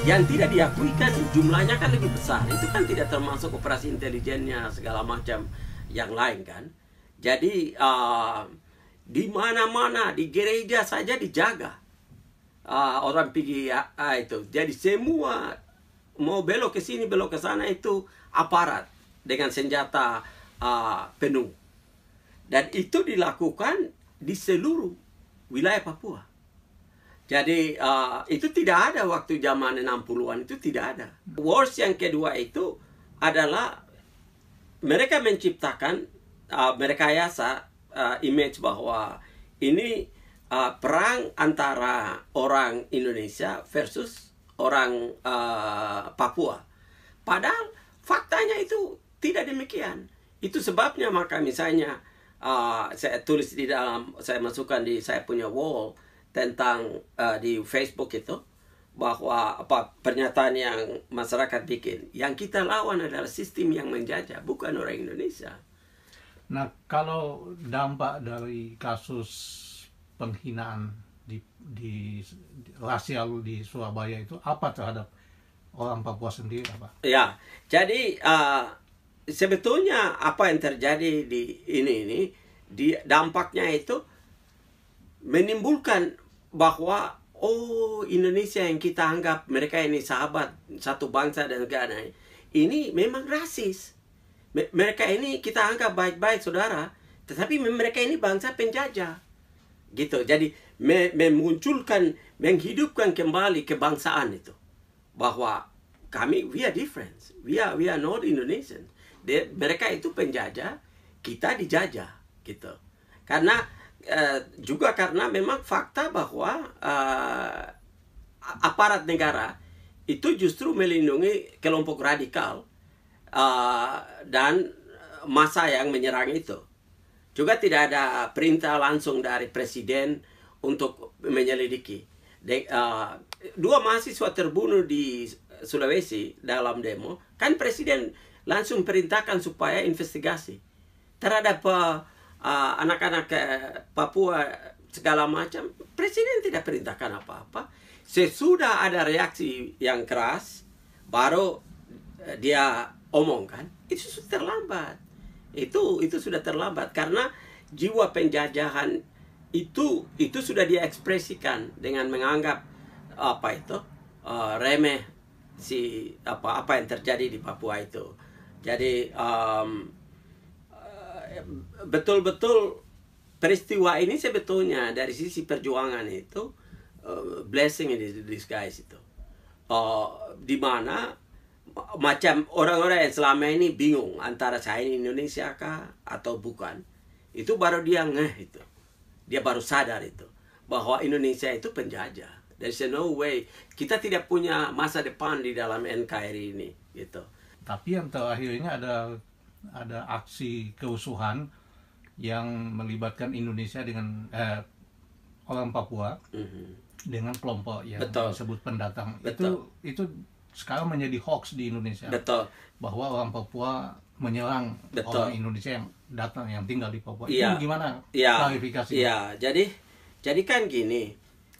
yang tidak diakui kan jumlahnya kan lebih besar. Itu kan tidak termasuk operasi intelijennya segala macam yang lain kan. Jadi di mana-mana di gereja saja dijaga orang pergi itu. Jadi semua mau belok ke sini belok ke sana itu aparat dengan senjata penuh. Dan itu dilakukan di seluruh wilayah Papua. Jadi itu tidak ada waktu zaman 60-an, itu tidak ada. Wars yang kedua itu adalah mereka menciptakan, merekayasa image bahwa ini perang antara orang Indonesia versus orang Papua. Padahal faktanya itu tidak demikian. Itu sebabnya maka misalnya saya tulis di dalam, saya masukkan di saya punya wall tentang di Facebook itu, bahwa pernyataan yang masyarakat bikin, yang kita lawan adalah sistem yang menjajah, bukan orang Indonesia. Nah, kalau dampak dari kasus penghinaan di rasial di Surabaya itu apa terhadap orang Papua sendiri, apa? Ya, jadi sebetulnya apa yang terjadi di ini di dampaknya itu menimbulkan bahwa Indonesia yang kita anggap mereka ini sahabat satu bangsa dan negara ini memang rasis. Mereka ini kita anggap baik-baik saudara, tetapi mereka ini bangsa penjajah. Gitu. Jadi memunculkan, menghidupkan kembali kebangsaan itu. Bahwa kami, we are different. We are not Indonesian. Mereka itu penjajah, kita dijajah. Gitu. Karena juga karena memang fakta bahwa aparat negara itu justru melindungi kelompok radikal dan massa yang menyerang itu. Juga tidak ada perintah langsung dari presiden untuk menyelidiki. Dua mahasiswa terbunuh di Sulawesi dalam demo, kan presiden langsung perintahkan supaya investigasi terhadap anak-anak Papua segala macam. Presiden tidak perintahkan apa-apa. Sesudah ada reaksi yang keras, baru dia omongkan. Itu sudah terlambat. Itu sudah terlambat karena jiwa penjajahan itu sudah dia ekspresikan dengan menganggap remeh apa yang terjadi di Papua itu. Jadi betul-betul peristiwa ini sebetulnya dari sisi perjuangan itu blessing in disguise itu, di mana macam orang-orang yang selama ini bingung antara saya ini Indonesia kah atau bukan, itu baru dia itu, dia baru sadar itu bahwa Indonesia itu penjajah. There's no way kita tidak punya masa depan di dalam NKRI ini gitu. Tapi yang terakhir ini ada aksi kerusuhan yang melibatkan Indonesia dengan orang Papua dengan kelompok yang disebut pendatang. Itu sekarang menjadi hoax di Indonesia. Betul. Bahwa orang Papua menyerang orang Indonesia yang datang, yang tinggal di Papua. Itu gimana klarifikasinya? Iya, jadi kan gini,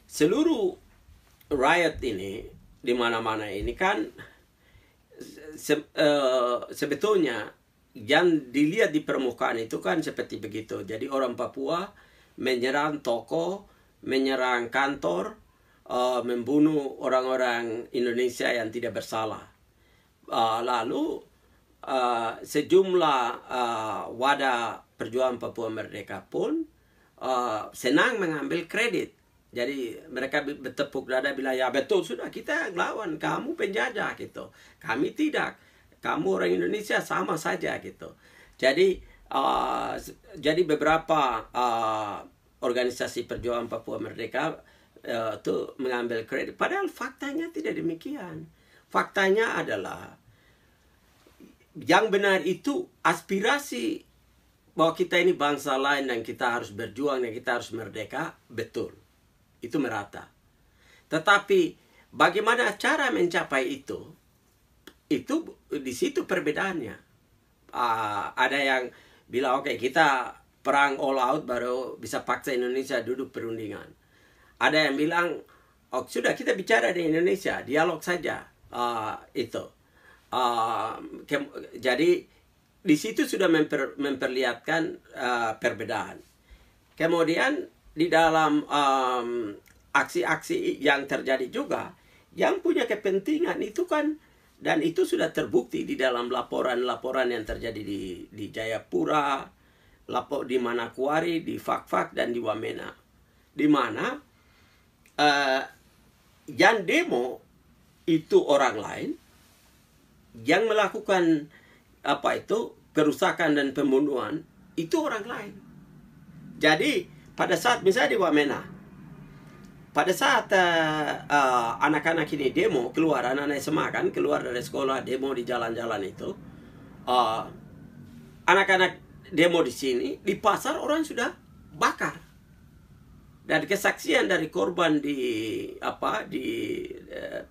seluruh riot ini di mana-mana ini kan sebetulnya yang dilihat di permukaan itu kan seperti begitu. Jadi orang Papua menyerang toko, menyerang kantor, membunuh orang-orang Indonesia yang tidak bersalah. Lalu sejumlah wadah perjuangan Papua Merdeka pun senang mengambil kredit. Jadi mereka bertepuk dada bilang, ya betul sudah kita lawan kamu penjajah gitu. Kami tidak. Kamu orang Indonesia sama saja gitu. Jadi beberapa organisasi perjuangan Papua Merdeka itu mengambil kredit. Padahal faktanya tidak demikian. Faktanya adalah yang benar itu aspirasi bahwa kita ini bangsa lain dan kita harus berjuang dan kita harus merdeka, betul. Itu merata. Tetapi bagaimana cara mencapai itu di situ perbedaannya. Ada yang bilang oke, kita perang all out baru bisa paksa Indonesia duduk perundingan. Ada yang bilang Oh, sudah kita bicara di Indonesia, dialog saja itu. Jadi di situ sudah memperlihatkan perbedaan. Kemudian di dalam aksi-aksi yang terjadi juga, yang punya kepentingan itu kan, dan itu sudah terbukti di dalam laporan-laporan yang terjadi di Jayapura, di Manokwari, di Fak-Fak, dan di Wamena, di mana yang demo itu orang lain, yang melakukan kerusakan dan pembunuhan itu orang lain. Jadi pada saat misalnya di Wamena, pada saat anak-anak ini demo keluar, anak-anak SMA kan keluar dari sekolah demo di jalan-jalan itu, anak-anak demo di sini, di pasar orang sudah bakar. Dan kesaksian dari korban di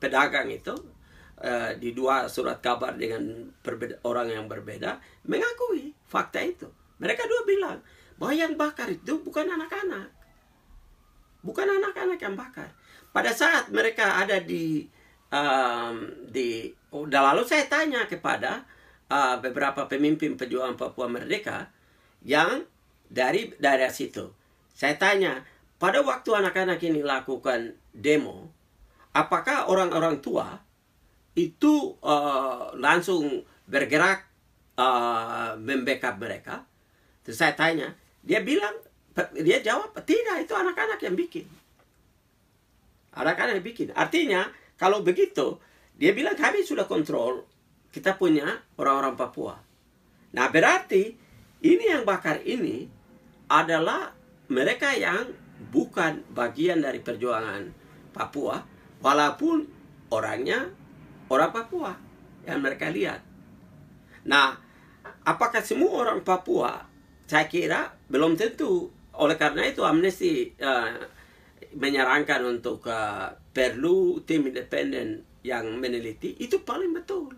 pedagang itu, di dua surat kabar dengan orang yang berbeda, mengakui fakta itu. Mereka dua bilang bahwa yang bakar itu bukan anak-anak. Bukan anak-anak yang bakar. Pada saat mereka ada lalu saya tanya kepada beberapa pemimpin pejuang Papua Merdeka yang dari daerah situ. Saya tanya, pada waktu anak-anak ini lakukan demo, apakah orang-orang tua itu langsung bergerak membackup mereka? Terus saya tanya, dia jawab, tidak, itu anak-anak yang bikin. Anak-anak yang bikin. Artinya, kalau begitu, dia bilang kami sudah kontrol, kita punya orang-orang Papua. Nah, berarti ini yang bakar ini adalah mereka yang bukan bagian dari perjuangan Papua, walaupun orangnya orang Papua yang mereka lihat. Nah, apakah semua orang Papua? Saya kira belum tentu. Oleh karena itu Amnesty menyarankan untuk perlu tim independen yang meneliti. Itu paling betul,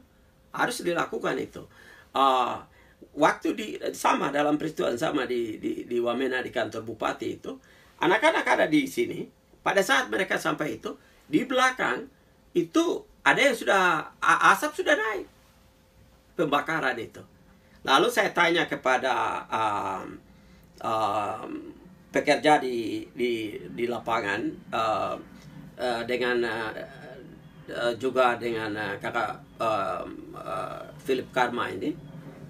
harus dilakukan itu. Waktu sama dalam peristiwa sama di Wamena di kantor bupati itu, anak-anak ada di sini. Pada saat mereka sampai itu, di belakang itu ada yang sudah asap sudah naik, pembakaran itu. Lalu saya tanya kepada pekerja di lapangan, dengan juga dengan kakak Philip Karma ini.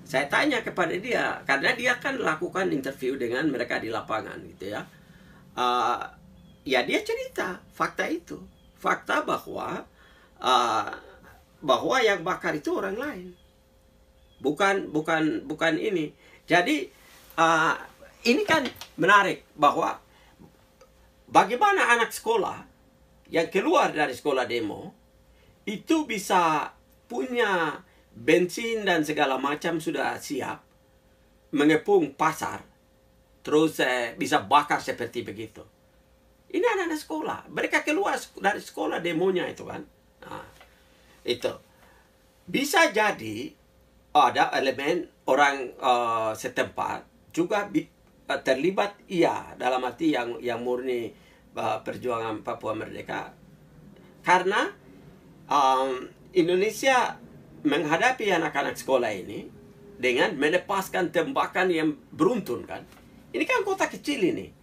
Saya tanya kepada dia, karena dia kan lakukan interview dengan mereka di lapangan gitu ya. Ya dia cerita fakta itu, fakta bahwa yang bakar itu orang lain, bukan ini. Jadi ini kan menarik bahwa bagaimana anak sekolah yang keluar dari sekolah demo itu bisa punya bensin dan segala macam sudah siap, mengepung pasar, terus bisa bakar seperti begitu. Ini anak-anak sekolah, mereka keluar dari sekolah demonya itu kan. Nah, itu bisa jadi ada elemen orang setempat juga terlibat, iya, dalam arti yang murni perjuangan Papua Merdeka, karena Indonesia menghadapi anak-anak sekolah ini dengan melepaskan tembakan yang beruntun kan. Ini kan kota kecil ini.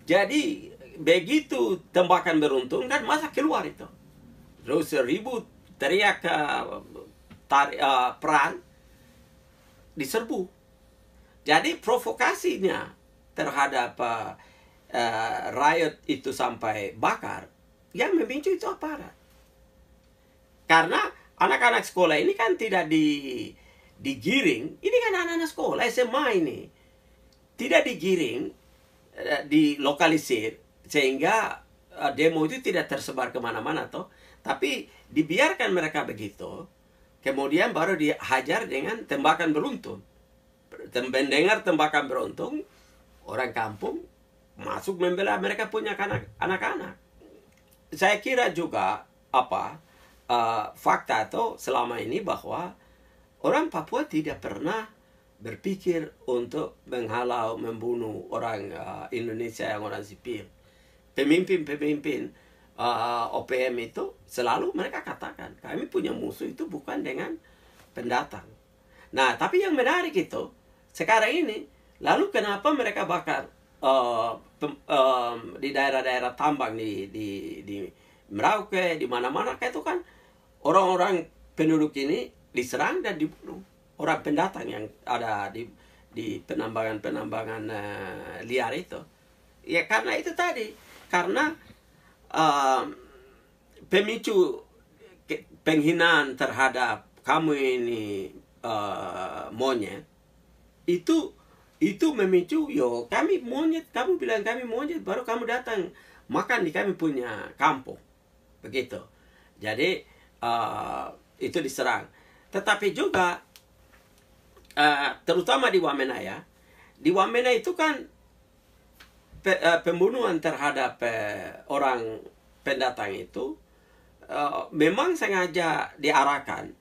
Jadi begitu tembakan beruntun kan masa keluar itu. Terus ribut, teriak perang, diserbu. Jadi provokasinya terhadap riot itu sampai bakar, yang memicu itu aparat. Karena anak-anak sekolah ini kan tidak digiring. Ini kan anak-anak sekolah SMA ini. Tidak digiring, dilokalisir, sehingga demo itu tidak tersebar kemana-mana toh. Tapi dibiarkan mereka begitu, kemudian baru dihajar dengan tembakan beruntun. Mendengar tembakan beruntun, orang kampung masuk membela mereka punya anak-anak. Saya kira juga fakta atau selama ini bahwa orang Papua tidak pernah berpikir untuk menghalau, membunuh orang Indonesia yang orang sipil. Pemimpin-pemimpin OPM itu selalu mereka katakan kami punya musuh itu bukan dengan pendatang. Nah, tapi yang menarik itu sekarang ini, lalu kenapa mereka bakar di daerah-daerah tambang di Merauke, di mana-mana itu kan orang-orang penduduk ini diserang dan dibunuh. Orang pendatang yang ada di penambangan liar itu. Ya karena itu tadi, karena pemicu penghinaan terhadap kamu ini monyet itu memicu kami monyet, kamu bilang kami monyet, baru kamu datang makan di kami punya kampung, begitu. Jadi itu diserang. Tetapi juga terutama di Wamena ya, di Wamena itu kan pembunuhan terhadap orang pendatang itu memang sengaja diarahkan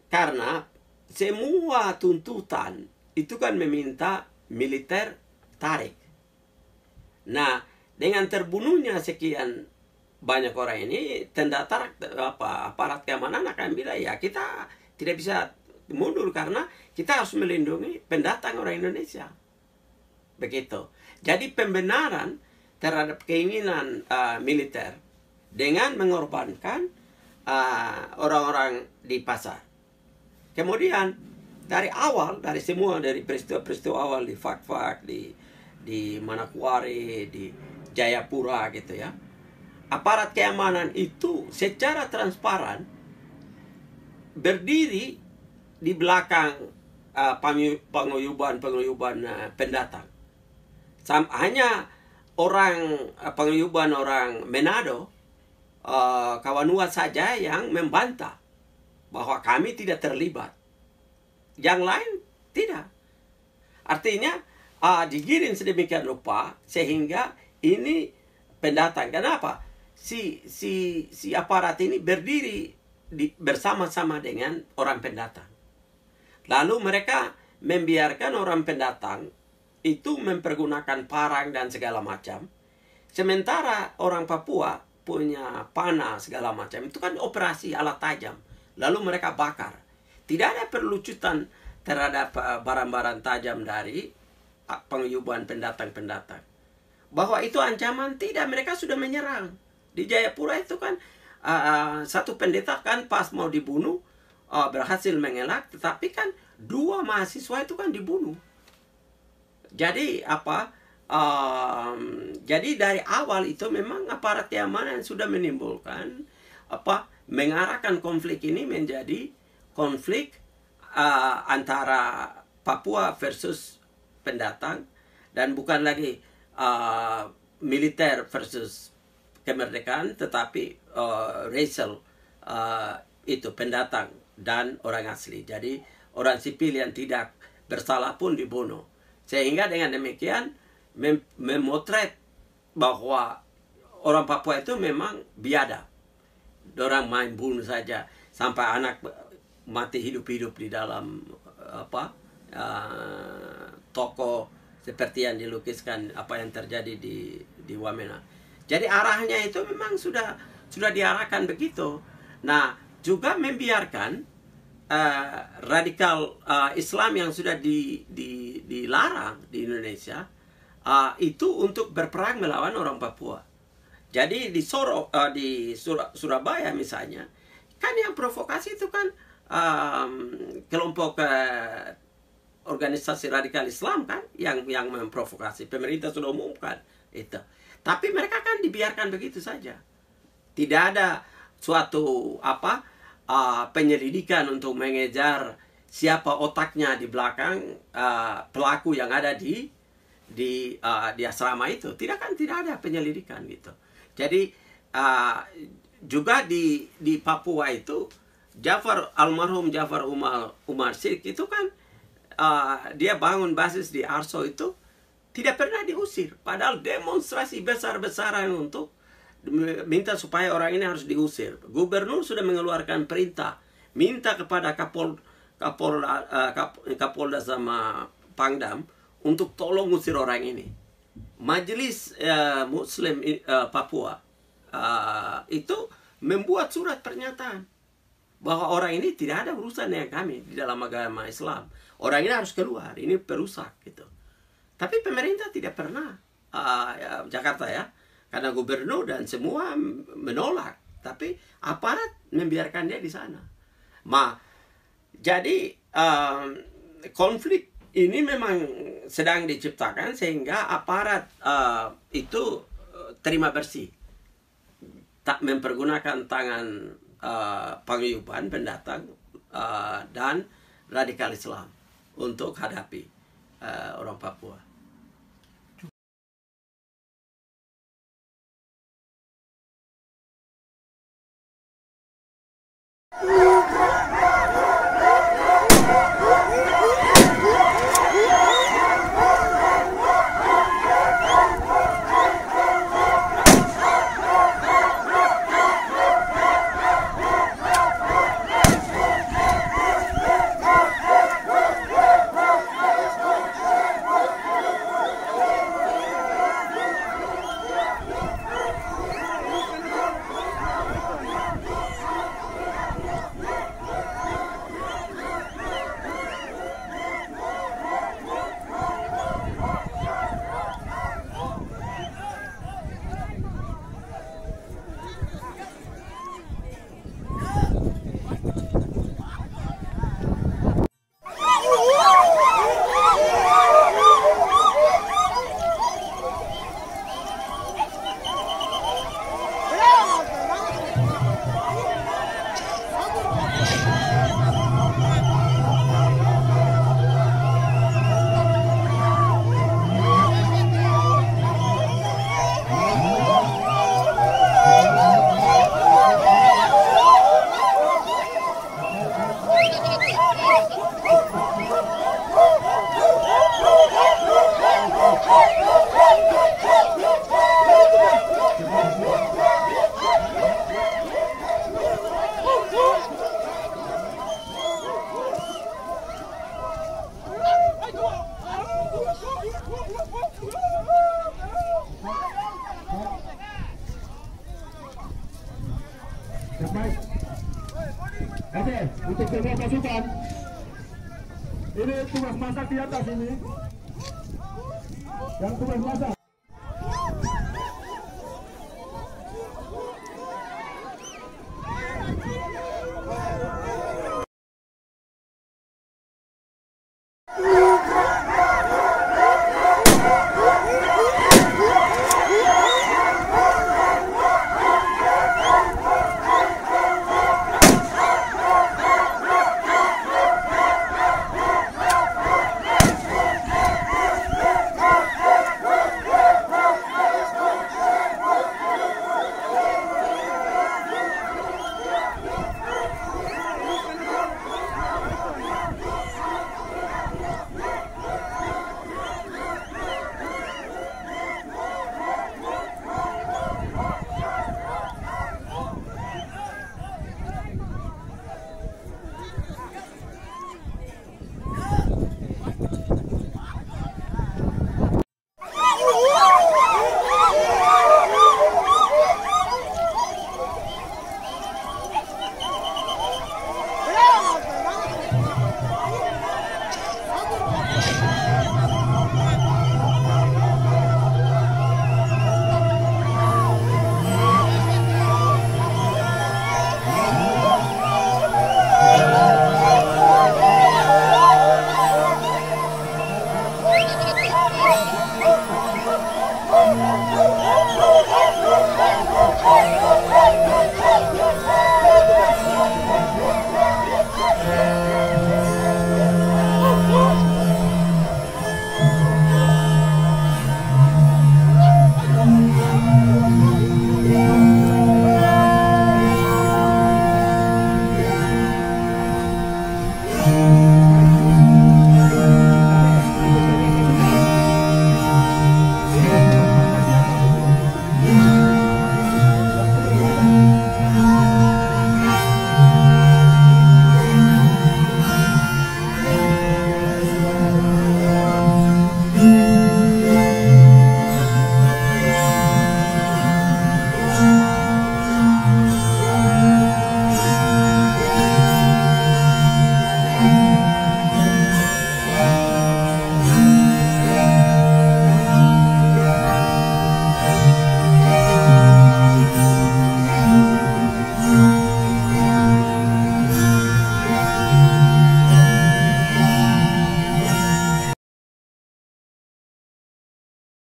karena semua tuntutan itu kan meminta militer tarik. Nah, dengan terbunuhnya sekian banyak orang ini, aparat keamanan akan bilang ya kita tidak bisa mundur karena kita harus melindungi pendatang orang Indonesia. Begitu. Jadi pembenaran terhadap keinginan militer dengan mengorbankan orang-orang di pasar. Kemudian dari awal, dari peristiwa-peristiwa awal di Fak-Fak, di Manokwari, di Jayapura gitu ya, aparat keamanan itu secara transparan berdiri di belakang penguyuban pendatang. Hanya penguyuban orang Manado, Kawanua saja yang membantah bahwa kami tidak terlibat. Yang lain tidak. Artinya digiring sedemikian rupa sehingga ini pendatang. Kenapa? Si aparat ini berdiri bersama-sama dengan orang pendatang. Lalu mereka membiarkan orang pendatang itu mempergunakan parang dan segala macam. Sementara orang Papua punya panah segala macam. Itu kan operasi alat tajam. Lalu mereka bakar. Tidak ada perlucutan terhadap barang-barang tajam dari penguyuban pendatang-pendatang. Bahwa itu ancaman, tidak. Mereka sudah menyerang. Di Jayapura itu kan satu pendeta kan pas mau dibunuh berhasil mengelak, tetapi kan 2 mahasiswa itu kan dibunuh. Jadi jadi dari awal itu memang aparat keamanan sudah menimbulkan mengarahkan konflik ini menjadi konflik antara Papua versus pendatang, dan bukan lagi militer versus kemerdekaan, tetapi racial itu pendatang dan orang asli. Jadi orang sipil yang tidak bersalah pun dibunuh. Sehingga dengan demikian memotret bahwa orang Papua itu memang biadab. Orang main bunuh saja sampai anak mati hidup-hidup di dalam toko seperti yang dilukiskan apa yang terjadi di Wamena. Jadi arahnya itu memang sudah diarahkan begitu. Nah, juga membiarkan radikal Islam yang sudah dilarang di Indonesia itu untuk berperang melawan orang Papua. Jadi di Surabaya misalnya, kan yang provokasi itu kan kelompok organisasi radikal Islam kan yang memprovokasi. Pemerintah sudah umumkan itu. Tapi mereka kan dibiarkan begitu saja. Tidak ada suatu penyelidikan untuk mengejar siapa otaknya di belakang pelaku yang ada di asrama itu. Tidak ada penyelidikan gitu. Jadi juga di Papua itu almarhum Jafar Umar Sirik itu kan dia bangun basis di Arso itu tidak pernah diusir. Padahal demonstrasi besar-besaran untuk minta supaya orang ini harus diusir. Gubernur sudah mengeluarkan perintah, minta kepada Kapolda sama Pangdam untuk tolong usir orang ini. Majelis Muslim Papua itu membuat surat pernyataan bahwa orang ini tidak ada urusan dengan kami di dalam agama Islam. Orang ini harus keluar, ini perusak gitu. Tapi pemerintah tidak pernah, Jakarta ya, karena gubernur dan semua menolak. Tapi aparat membiarkan dia di sana. Jadi konflik ini memang sedang diciptakan sehingga aparat itu terima bersih, tak mempergunakan tangan paguyuban, pendatang dan radikal Islam untuk hadapi orang Papua. Baik. Oke, untuk semua pasukan, ini tugas masak di atas ini. Yang tugas masak.